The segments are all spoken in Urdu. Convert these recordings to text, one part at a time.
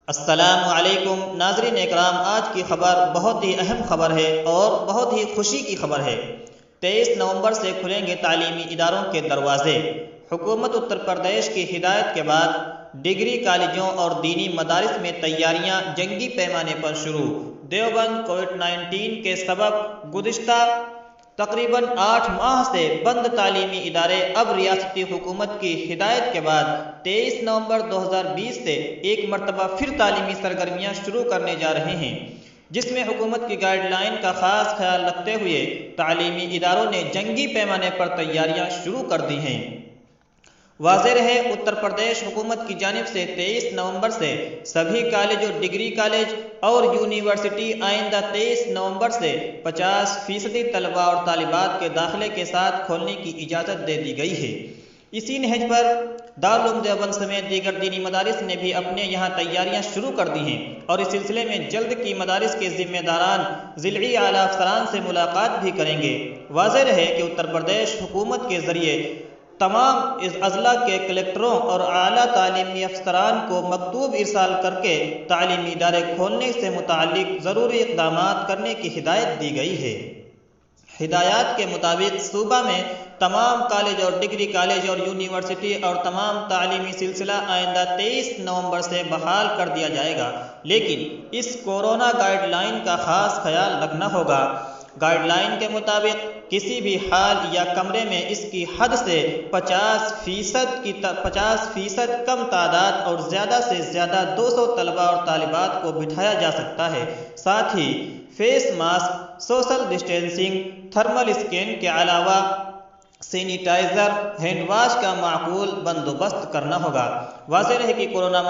السلام علیکم ناظرین اکرام، آج کی خبر بہت ہی اہم خبر ہے اور بہت ہی خوشی کی خبر ہے۔ 23 نومبر سے کھلیں گے تعلیمی اداروں کے دروازے۔ حکومت اتر پردیش کی ہدایت کے بعد ڈگری کالجوں اور دینی مدارس میں تیاریاں جنگی پیمانے پر شروع۔ دیوبند کووڈ-19 کے سبب گزشتہ تقریباً 8 ماہ سے بند تعلیمی ادارے اب ریاستی حکومت کی ہدایت کے بعد 23 نومبر 2020 سے ایک مرتبہ پھر تعلیمی سرگرمیاں شروع کرنے جا رہے ہیں، جس میں حکومت کی گائیڈ لائن کا خاص خیال رکھتے ہوئے تعلیمی اداروں نے جنگی پیمانے پر تیاریاں شروع کر دی ہیں۔ واضح رہے، اتر پردیش حکومت کی جانب سے 23 نومبر سے سبھی کالج اور ڈگری کالج اور یونیورسٹی آئندہ 23 نومبر سے 50% طلباء اور طالبات کے داخلے کے ساتھ کھولنے کی اجازت دے دی گئی ہے۔ اسی نہج پر دارالعلوم دیوبند سمیت دیگر دینی مدارس نے بھی اپنے یہاں تیاریاں شروع کر دی ہیں اور اس سلسلے میں جلد کی مدارس کے ذمہ داران ضلعی اعلیٰ افسران سے ملاقات بھی کریں گے۔ واضح رہے کہ اتر پردیش حکومت کے ذریعے تمام اضلاع کے کلکٹروں اور اعلیٰ تعلیمی افسران کو مکتوب ارسال کر کے تعلیمی ادارے کھولنے سے متعلق ضروری اقدامات کرنے کی ہدایت دی گئی ہے۔ ہدایات کے مطابق صوبہ میں تمام کالج اور ڈگری کالج اور یونیورسٹی اور تمام تعلیمی سلسلہ آئندہ 23 نومبر سے بحال کر دیا جائے گا، لیکن اس کورونا گائیڈ لائن کا خاص خیال رکھنا ہوگا۔ گائیڈ لائن کے مطابق کسی بھی ہال یا کمرے میں اس کی حد سے 50% کم تعداد اور زیادہ سے زیادہ 200 طلباء اور طالبات کو بٹھایا جا سکتا ہے۔ ساتھ ہی face mask, social distancing, thermal scan کے علاوہ سینیٹائزر، ہینڈ واش کا معقول بندوبست کرنا ہوگا۔ واضح رہے کہ کورونا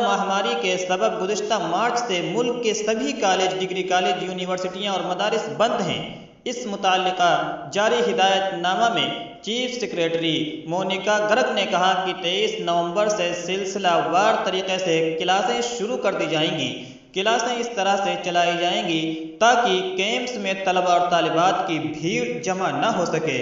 مہاماری کے سبب گزشتہ مارچ سے ملک کے سبھی کالج، ڈگری کالج، یونیورسٹیاں اور مدارس بند ہیں۔ اس متعلقہ جاری ہدایت نامہ میں چیف سیکریٹری مونیکا گرگ نے کہا کہ 23 نومبر سے سلسلہ وار طریقے سے کلاسیں شروع کر دی جائیں گی۔ کلاسیں اس طرح سے چلائی جائیں گی تاکہ کیمپس میں طلباء اور طالبات کی بھیڑ جمع نہ ہو سکے۔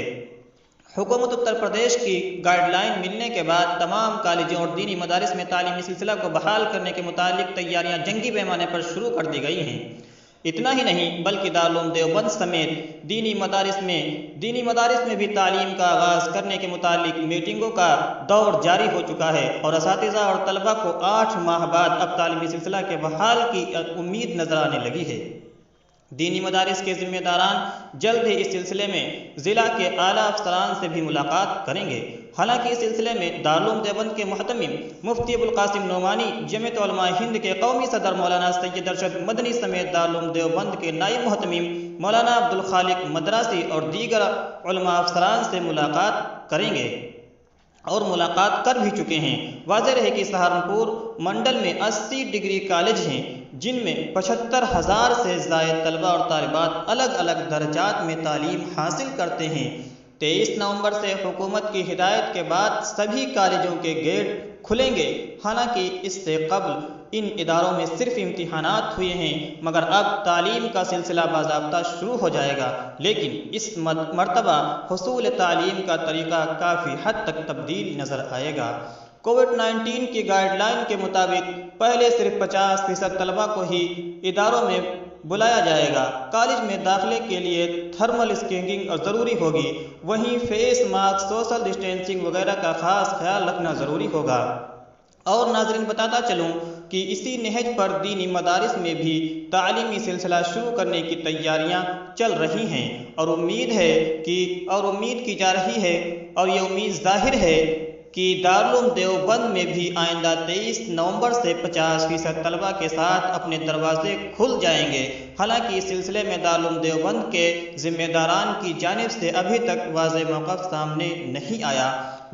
حکومت اتر پردیش کی گائیڈ لائن ملنے کے بعد تمام کالجوں اور دینی مدارس میں تعلیمی سلسلہ کو بحال کرنے کے متعلق تیاریاں جنگی پیمانے پر شروع کر دی گئی ہیں۔ اتنا ہی نہیں بلکہ دارالعلوم دیوبند سمیت دینی مدارس میں بھی تعلیم کا آغاز کرنے کے متعلق میٹنگوں کا دور جاری ہو چکا ہے اور اساتذہ اور طلباء کو 8 ماہ بعد اب تعلیمی سلسلہ کے بحال کی امید نظر آنے لگی ہے۔ دینی مدارس کے ذمہ داران جلد ہی اس سلسلے میں ضلع کے اعلیٰ افسران سے بھی ملاقات کریں گے۔ حالانکہ اس سلسلے میں دارالعلوم دیوبند کے محتمم مفتی ابوالقاسم نعمانی، جمعیت علماء ہند کے قومی صدر مولانا سید ارشد مدنی سمیت دارالعلوم دیوبند کے نائب محتمم مولانا عبدالخالق مدرسی اور دیگر علماء افسران سے ملاقات کریں گے اور ملاقات کر بھی چکے ہیں۔ واضح رہے کہ سہارنپور منڈل میں 80 ڈگری کالج ہیں، جن میں 75,000 سے زائد طلباء اور طالبات الگ الگ درجات میں تعلیم حاصل کرتے ہیں۔ 23 نومبر سے حکومت کی ہدایت کے بعد سبھی کالجوں کے گیٹ کھلیں گے۔ حالانکہ اس سے قبل ان اداروں میں صرف امتحانات ہوئے ہیں، مگر اب تعلیم کا سلسلہ باضابطہ شروع ہو جائے گا، لیکن اس مرتبہ حصول تعلیم کا طریقہ کافی حد تک تبدیل نظر آئے گا۔ کووڈ-19 کی گائیڈ لائن کے مطابق پہلے صرف 50% طلباء کو ہی اداروں میں بلایا جائے گا۔ کالج میں داخلے کے لیے تھرمل اسکیننگ ضروری ہوگی، وہیں فیس ماسک، سوشل ڈسٹینسنگ وغیرہ کا خاص خیال رکھنا ضروری ہوگا۔ اور ناظرین بتاتا چلوں کہ اسی نہج پر دینی مدارس میں بھی تعلیمی سلسلہ شروع کرنے کی تیاریاں چل رہی ہیں اور امید کی جا رہی ہے اور یہ امید ظاہر ہے کہ دارالعلوم دیوبند میں بھی آئندہ 23 نومبر سے 50% طلباء کے ساتھ اپنے دروازے کھل جائیں گے۔ حالانکہ اس سلسلے میں دارالعلوم دیوبند کے ذمہ داران کی جانب سے ابھی تک واضح موقف سامنے نہیں آیا۔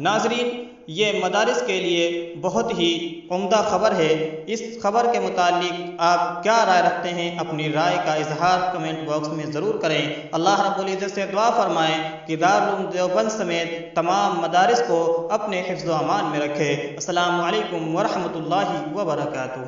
ناظرین، یہ مدارس کے لیے بہت ہی عمدہ خبر ہے۔ اس خبر کے متعلق آپ کیا رائے رکھتے ہیں؟ اپنی رائے کا اظہار کمنٹ باکس میں ضرور کریں۔ اللہ رب العزت سے دعا فرمائیں کہ دارالعلوم دیوبند سمیت تمام مدارس کو اپنے حفظ و امان میں رکھے۔ السلام علیکم ورحمۃ اللہ وبرکاتہ۔